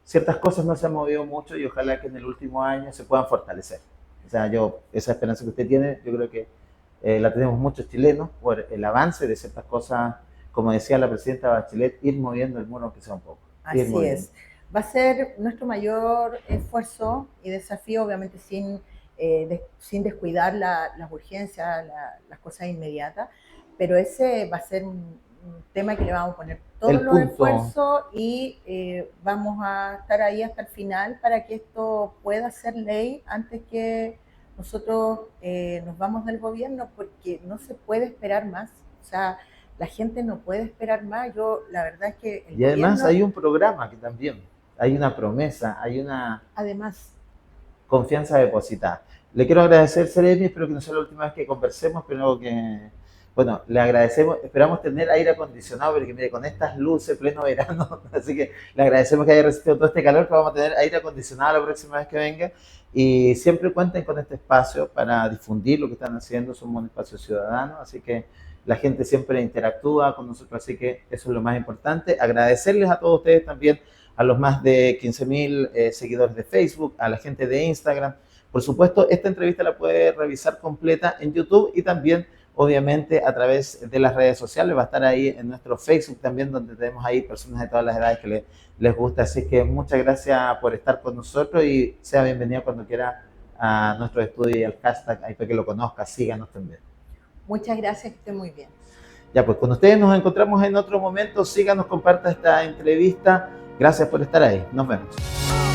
ciertas cosas no se han movido mucho y ojalá que en el último año se puedan fortalecer. O sea, esa esperanza que usted tiene, yo creo que la tenemos muchos chilenos por el avance de ciertas cosas, como decía la presidenta Bachelet, ir moviendo el muro aunque sea un poco. Así es. Va a ser nuestro mayor esfuerzo y desafío, obviamente sin descuidar las urgencias, las cosas inmediatas, pero ese va a ser un tema que le vamos a poner todos los esfuerzos y vamos a estar ahí hasta el final para que esto pueda ser ley antes que nosotros nos vamos del gobierno, porque no se puede esperar más. O sea, la gente no puede esperar más. Yo, la verdad es que... Y además hay un programa que también, hay una promesa, hay una... Además, confianza depositada. Le quiero agradecer, Seremi, espero que no sea la última vez que conversemos, pero que, bueno, le agradecemos, esperamos tener aire acondicionado, porque mire, con estas luces, pleno verano, así que le agradecemos que haya resistido todo este calor, que vamos a tener aire acondicionado la próxima vez que venga, y siempre cuenten con este espacio para difundir lo que están haciendo, somos un espacio ciudadano, así que la gente siempre interactúa con nosotros, así que eso es lo más importante. Agradecerles a todos ustedes también, a los más de 15,000 seguidores de Facebook, a la gente de Instagram. Por supuesto, esta entrevista la puede revisar completa en YouTube y también, obviamente, a través de las redes sociales. Va a estar ahí en nuestro Facebook también, donde tenemos ahí personas de todas las edades que les gusta. Así que muchas gracias por estar con nosotros y sea bienvenido cuando quiera a nuestro estudio y al hashtag, ahí para que lo conozca, síganos también. Muchas gracias, que esté muy bien. Ya, pues con ustedes nos encontramos en otro momento. Síganos, comparta esta entrevista. Gracias por estar ahí. Nos vemos.